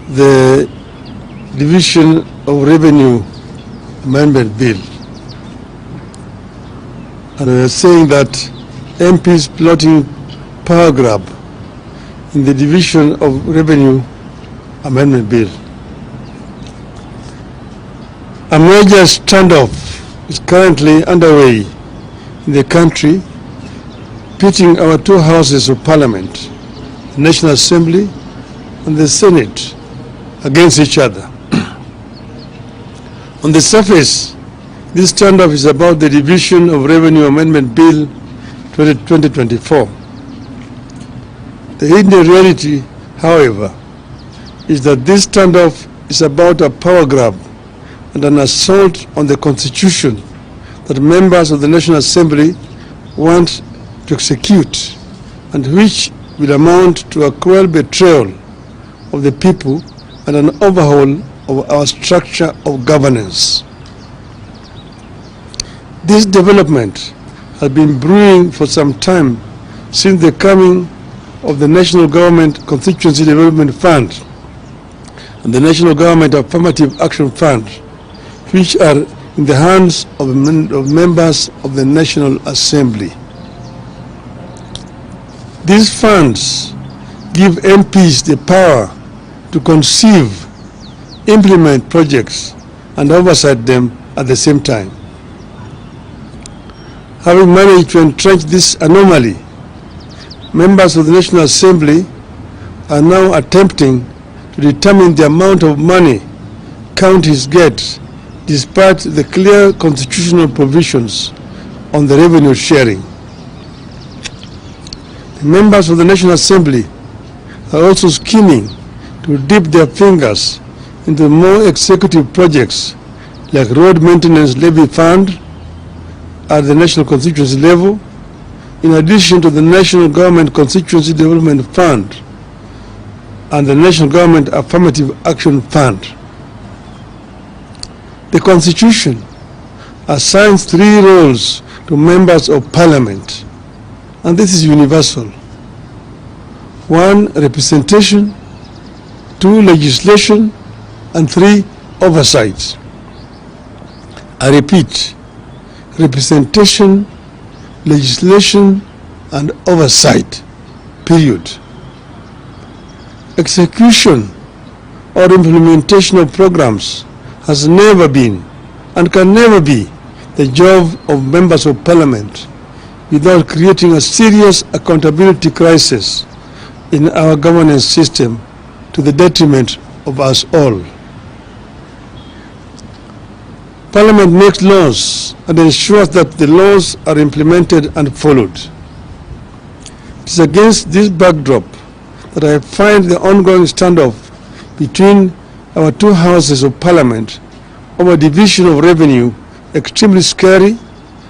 the Division of Revenue Amendment Bill. And we are saying that MPs plotting power grab in the Division of Revenue Amendment Bill. A major standoff is currently underway in the country, pitting our two houses of parliament, the National Assembly and the Senate, against each other. On the surface, this standoff is about the Division of Revenue Amendment Bill 2024. The hidden reality, however, is that this standoff is about a power grab and an assault on the Constitution that members of the National Assembly want to execute, and which will amount to a cruel betrayal of the people and an overhaul of our structure of governance. This development has been brewing for some time since the coming of the National Government Constituency Development Fund and the National Government Affirmative Action Fund, which are in the hands of members of the National Assembly. These funds give MPs the power to conceive, implement projects, and oversight them at the same time. Having managed to entrench this anomaly, members of the National Assembly are now attempting to determine the amount of money counties get, despite the clear constitutional provisions on the revenue sharing. The members of the National Assembly are also scheming to dip their fingers into more executive projects like road maintenance levy fund at the national constituency level, in addition to the National Government Constituency Development Fund and the National Government Affirmative Action Fund. The Constitution assigns 3 roles to members of Parliament, and this is universal. 1, representation; 2, legislation; and 3, oversight. I repeat, representation, legislation, and oversight, period. Execution or implementation of programs has never been and can never be the job of members of Parliament without creating a serious accountability crisis in our governance system to the detriment of us all. Parliament makes laws and ensures that the laws are implemented and followed. It is against this backdrop that I find the ongoing standoff between our two houses of Parliament over division of revenue extremely scary,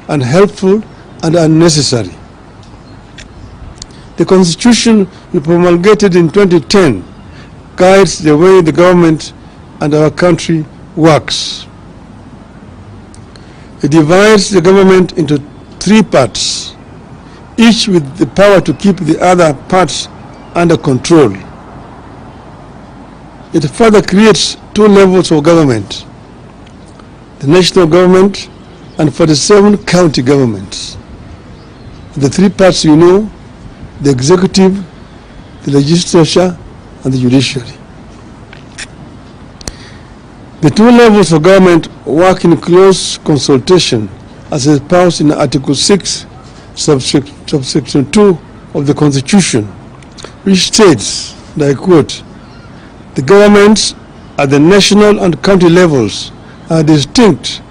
unhelpful, and unnecessary. The Constitution we promulgated in 2010 guides the way the government and our country works. It divides the government into 3 parts, each with the power to keep the other parts under control. It further creates 2 levels of government: the national government and 47 county governments. The 3 parts you know: the executive, the legislature, and the judiciary. The 2 levels of government work in close consultation as espoused in Article 6, subsection 2 of the Constitution, which states, and I quote, "The governments at the national and county levels are distinct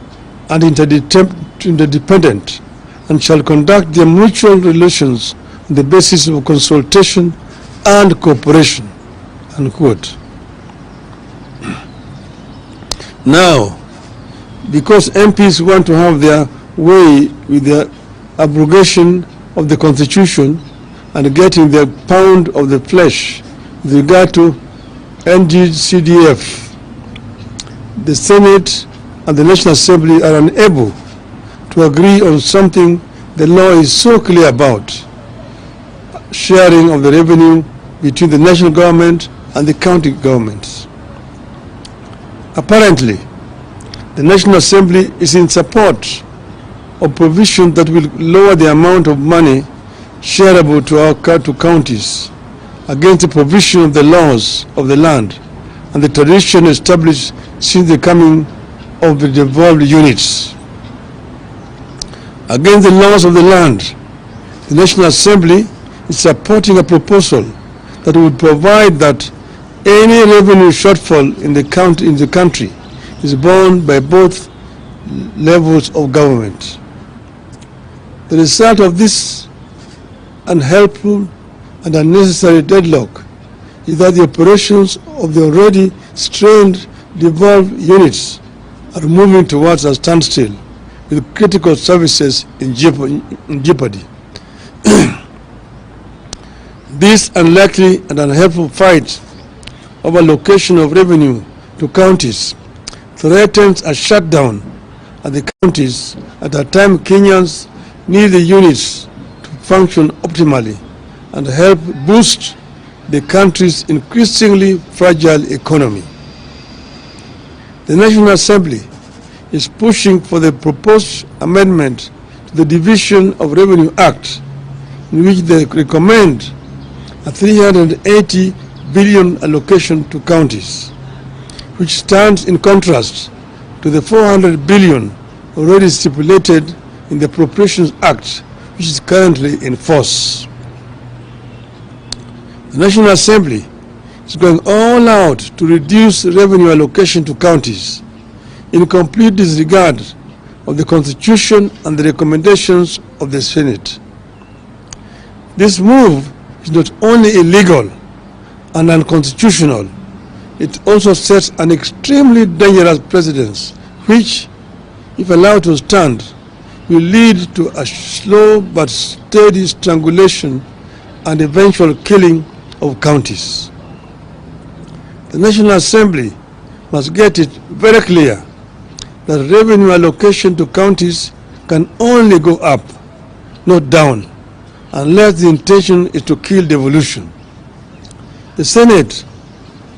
and interdependent and shall conduct their mutual relations on the basis of consultation and cooperation," unquote. Now, because MPs want to have their way with the abrogation of the Constitution and getting their pound of the flesh with regard to NGCDF, the Senate and the National Assembly are unable to agree on something the law is so clear about: sharing of the revenue between the national government and the county governments. Apparently, the National Assembly is in support of provisions that will lower the amount of money shareable to counties against the provision of the laws of the land and the tradition established since the coming of the devolved units. Against the laws of the land, the National Assembly is supporting a proposal that would provide that any revenue shortfall in the country is borne by both levels of government. The result of this unhelpful and unnecessary deadlock is that the operations of the already strained devolved units are moving towards a standstill, with critical services in jeopardy. This unlikely and unhelpful fight over allocation of revenue to counties threatens a shutdown at the counties at a time Kenyans need the units to function optimally and help boost the country's increasingly fragile economy. The National Assembly is pushing for the proposed amendment to the Division of Revenue Act, in which they recommend a 380 billion allocation to counties, which stands in contrast to the 400 billion already stipulated in the Appropriations Act, which is currently in force. The National Assembly is going all out to reduce revenue allocation to counties in complete disregard of the Constitution and the recommendations of the Senate. This move is not only illegal and unconstitutional, it also sets an extremely dangerous precedent which, if allowed to stand, will lead to a slow but steady strangulation and eventual killing of counties. The National Assembly must get it very clear that revenue allocation to counties can only go up, not down, unless the intention is to kill devolution. The Senate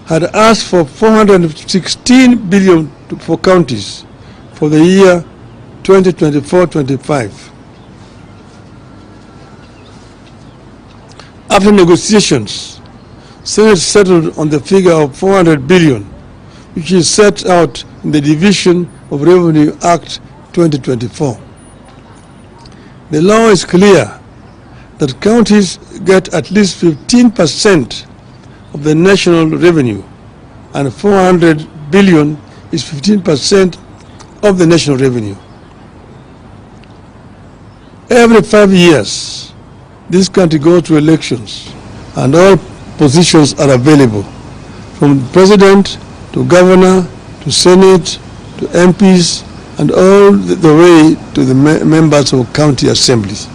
had asked for 416 billion for counties for the year 2024-25. After negotiations, Senate settled on the figure of 400 billion, which is set out in the Division of Revenue Act 2024. The law is clear that counties get at least 15% of the national revenue, and 400 billion is 15% of the national revenue. Every 5 years, this country goes to elections, and all positions are available, from president to governor to senate to MPs and all the way to the members of county assemblies.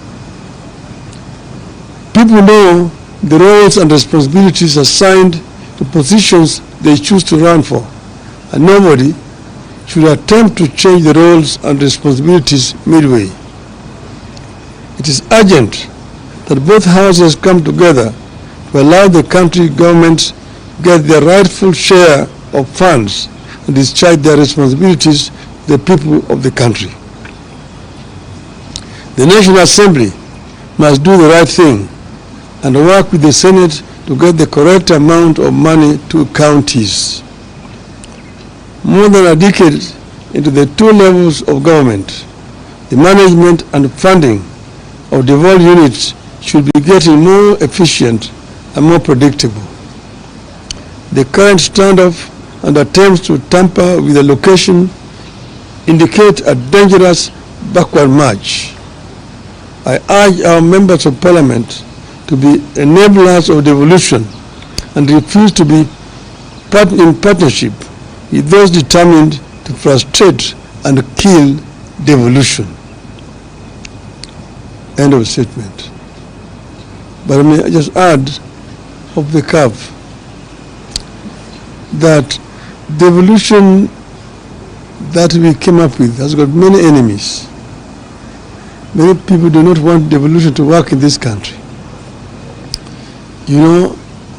People know the roles and responsibilities assigned to positions they choose to run for, and nobody should attempt to change the roles and responsibilities midway. It is urgent that both houses come together to allow the country governments get their rightful share of funds and discharge their responsibilities to the people of the country. The National Assembly must do the right thing and work with the Senate to get the correct amount of money to counties. More than a decade into the two levels of government, the management and funding of devolved units should be getting more efficient and more predictable. The current standoff and attempts to tamper with allocation indicate a dangerous backward march. I urge our members of parliament to be enablers of devolution and refuse to be in partnership with those determined to frustrate and kill devolution. End of statement. But I may just add off the cuff that devolution that we came up with has got many enemies. Many people do not want devolution to work in this country. You know,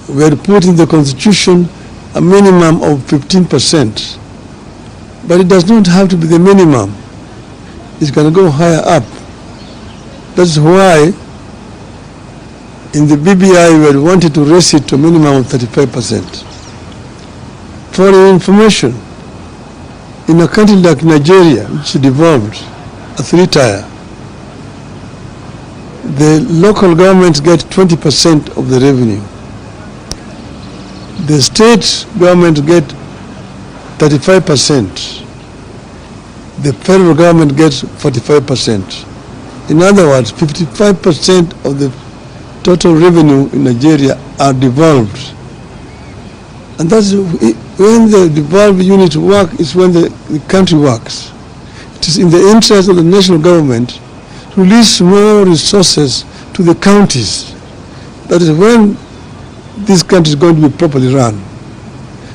we had put in the Constitution a minimum of 15% But it does not have to be the minimum. It can go higher up. That's why in the BBI we had wanted to raise it to a minimum of 35%. For your information, in a country like Nigeria, which devolved a three-tier, the local governments get 20% of the revenue. The state government get 35%. The federal government gets 45%. In other words, 55% of the total revenue in Nigeria are devolved. And that's when the devolved units work is when the country works. It is in the interest of the national government to release more resources to the counties. That is when this country is going to be properly run.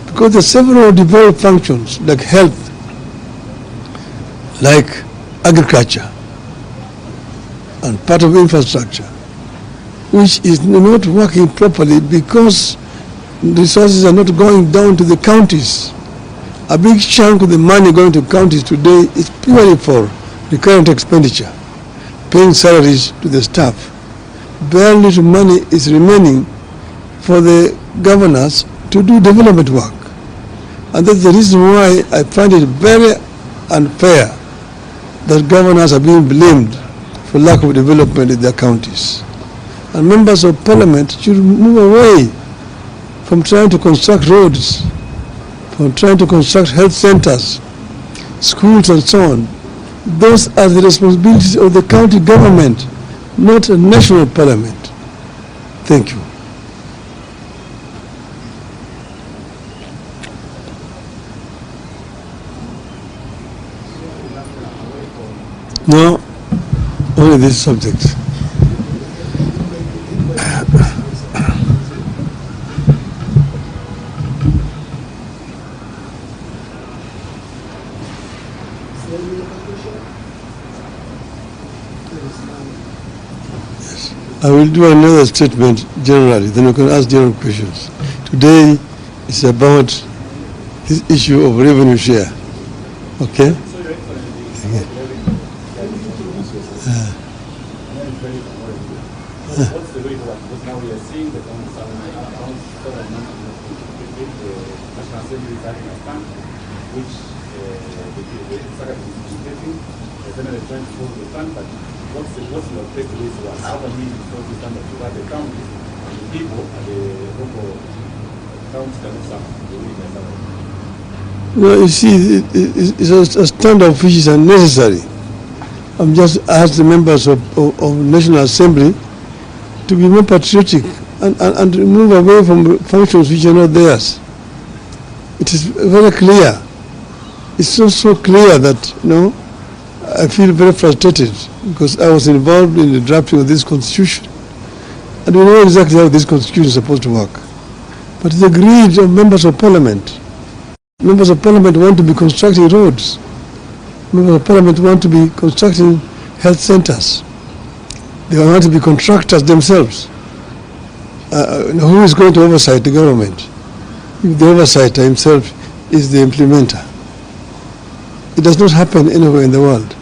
Because there are several devolved functions like health, like agriculture, and part of infrastructure, which is not working properly because resources are not going down to the counties. A big chunk of the money going to counties today is purely for recurrent expenditure, paying salaries to the staff. Very little money is remaining for the governors to do development work. And that's the reason why I find it very unfair that governors are being blamed for lack of development in their counties. And members of parliament should move away from trying to construct roads, from trying to construct health centers, schools and so on. Those are the responsibilities of the county government, not a national parliament. Thank you. No, only this subject. I will do another statement generally, then you can ask general questions. Today is about this issue of revenue share. Okay? What's the way forward? Because now we are seeing that on the National Assembly is having a stand, which the Executive is participating. The Senate is trying to follow the stand, but what's your take away forward? How can we follow the stand to the counties and the people and the local counties cannot suffer the way they suffer? No, you see, it's a standoff which is unnecessary. I'm just asked the members of National Assembly to be more patriotic and move away from functions which are not theirs. It is very clear. It's so clear that, you know, I feel very frustrated because I was involved in the drafting of this constitution. And we know exactly how this constitution is supposed to work. But the greed of members of parliament. Members of parliament want to be constructing roads. Members of parliament want to be constructing health centers. They want to be contractors themselves. Who is going to oversight the government? If the oversighter himself is the implementer. It does not happen anywhere in the world.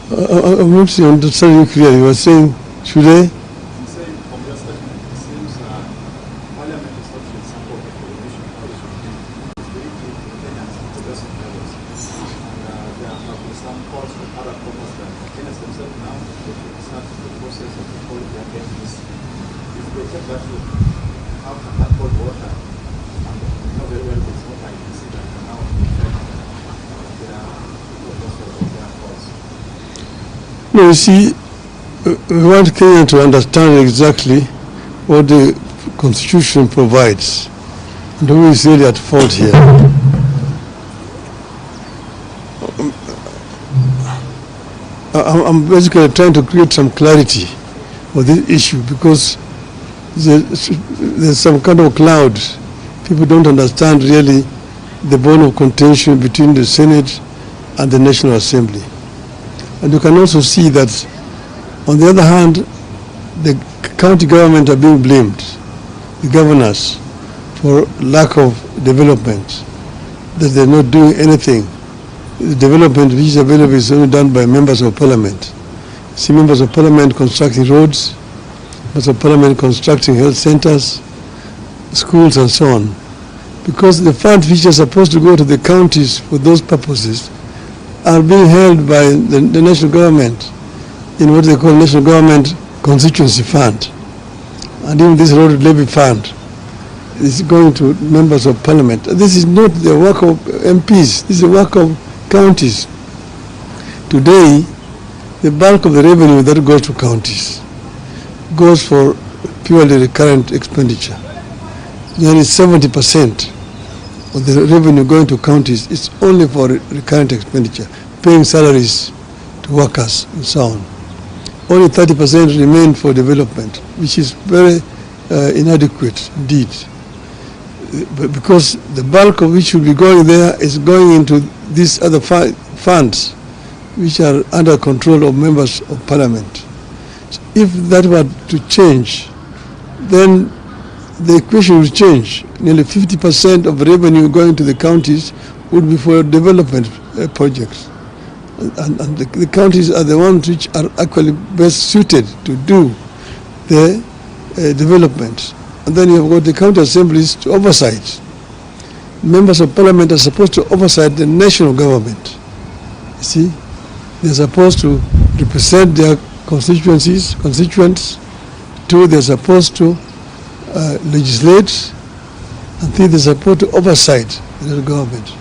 I'm not understanding you clearly. You were saying, should I? I'm saying from your statement, it seems Parliament is not in support of the devolution policy. It's very clear to Kenyans and progressive levels. And there have been some calls from other corners that Kenyans themselves now they should start the process of calling their against this. If they take that route, how can that cold water, and we know very well it's what I can see that now affect their calls. No, you see, we want Kenya to understand exactly what the Constitution provides and who is really at fault here. I'm basically trying to create some clarity for this issue because there's some kind of cloud. People don't understand really the bone of contention between the Senate and the National Assembly. And you can also see that, on the other hand, the county government are being blamed, the governors, for lack of development, that they're not doing anything. The development which is available is only done by members of parliament. See members of parliament constructing roads, members of parliament constructing health centers, schools and so on. Because the funds which are supposed to go to the counties for those purposes are being held by the national government in what they call national government constituency fund. And even this road levy fund is going to members of parliament. This is not the work of MPs, this is the work of counties. Today, the bulk of the revenue that goes to counties goes for purely recurrent expenditure. Nearly 70% of the revenue going to counties is only for recurrent expenditure, paying salaries to workers and so on. Only 30% remain for development, which is very inadequate indeed. Because the bulk of which should be going there is going into these other funds which are under control of members of parliament. So if that were to change, then the equation will change. Nearly 50% of revenue going to the counties would be for development projects. And the counties are the ones which are actually best suited to do the development. And then you have got the county assemblies to oversight. Members of parliament are supposed to oversight the national government. You see, they're supposed to represent their constituents. Two, they're supposed to legislate, and three, they're supposed to oversight the government.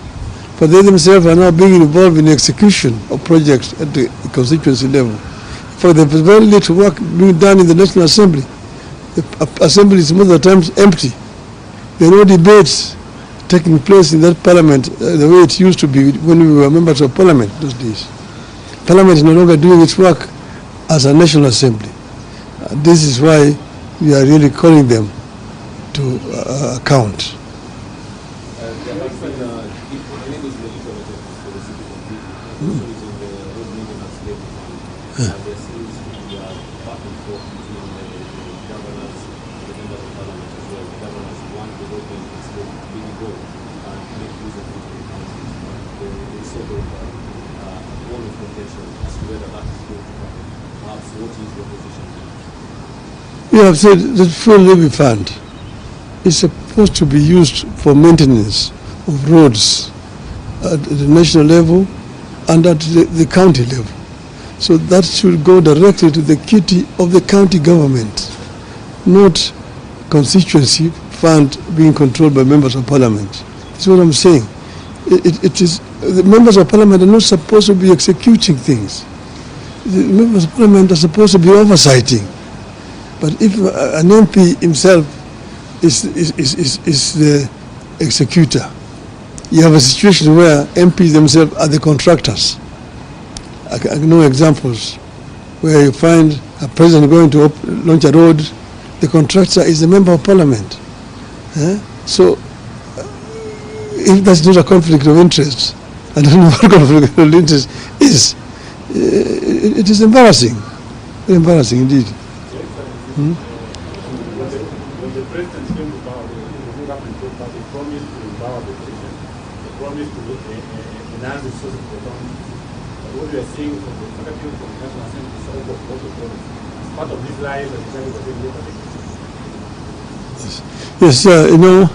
But they themselves are now being involved in the execution of projects at the constituency level. For there's very little work being done in the National Assembly. The Assembly is most of the times empty. There are no debates taking place in that parliament the way it used to be when we were members of parliament those days. Parliament is no longer doing its work as a National Assembly. This is why we are really calling them to account. We have said that fuel levy fund is supposed to be used for maintenance of roads at the national level and at the county level. So that should go directly to the kitty of the county government, not constituency fund being controlled by members of parliament. That's what I'm saying. It is the members of parliament are not supposed to be executing things. The members of parliament are supposed to be oversighting. But if an MP himself is the executor, you have a situation where MPs themselves are the contractors. I know examples where you find a president going to launch a road, the contractor is a member of parliament. So if that's not a conflict of interest, I don't know what conflict of interest is, it is embarrassing, very embarrassing indeed. When the president came to power, the promised to empower the president, the promise to enhance the source of economy. But what we are seeing from the Secretary of the National Assembly is all of the promise. As part of these lies that the Secretary was doing Yes, you know,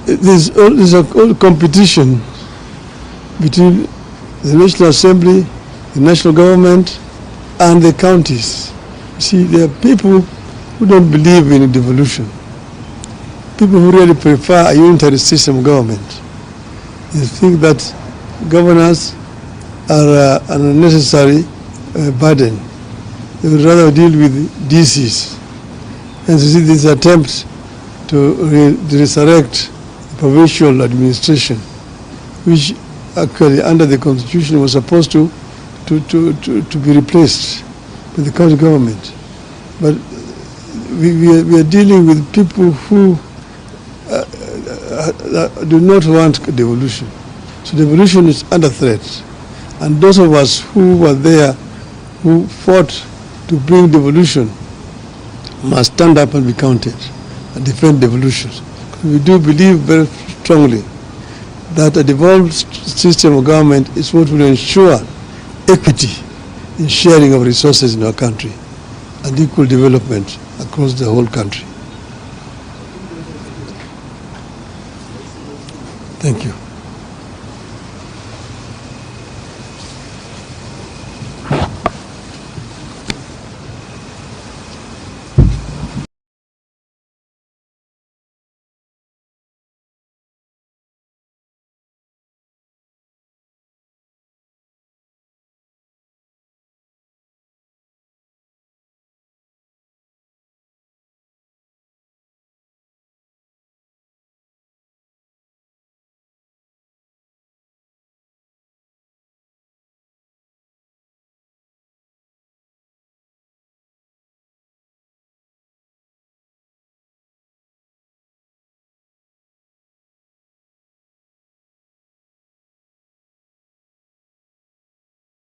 there's a whole competition between the National Assembly, the national government, and the counties. See, there are people who don't believe in devolution. People who really prefer a unitary system of government. They think that governors are an unnecessary burden. They would rather deal with DCs. And you see this attempt to resurrect the provincial administration, which actually under the constitution was supposed to to be replaced with the county government. But we are dealing with people who do not want devolution. So devolution is under threat. And those of us who were there, who fought to bring devolution, must stand up and be counted and defend devolution. We do believe very strongly that a devolved system of government is what will ensure equity in sharing of resources in our country and equal development across the whole country. Thank you.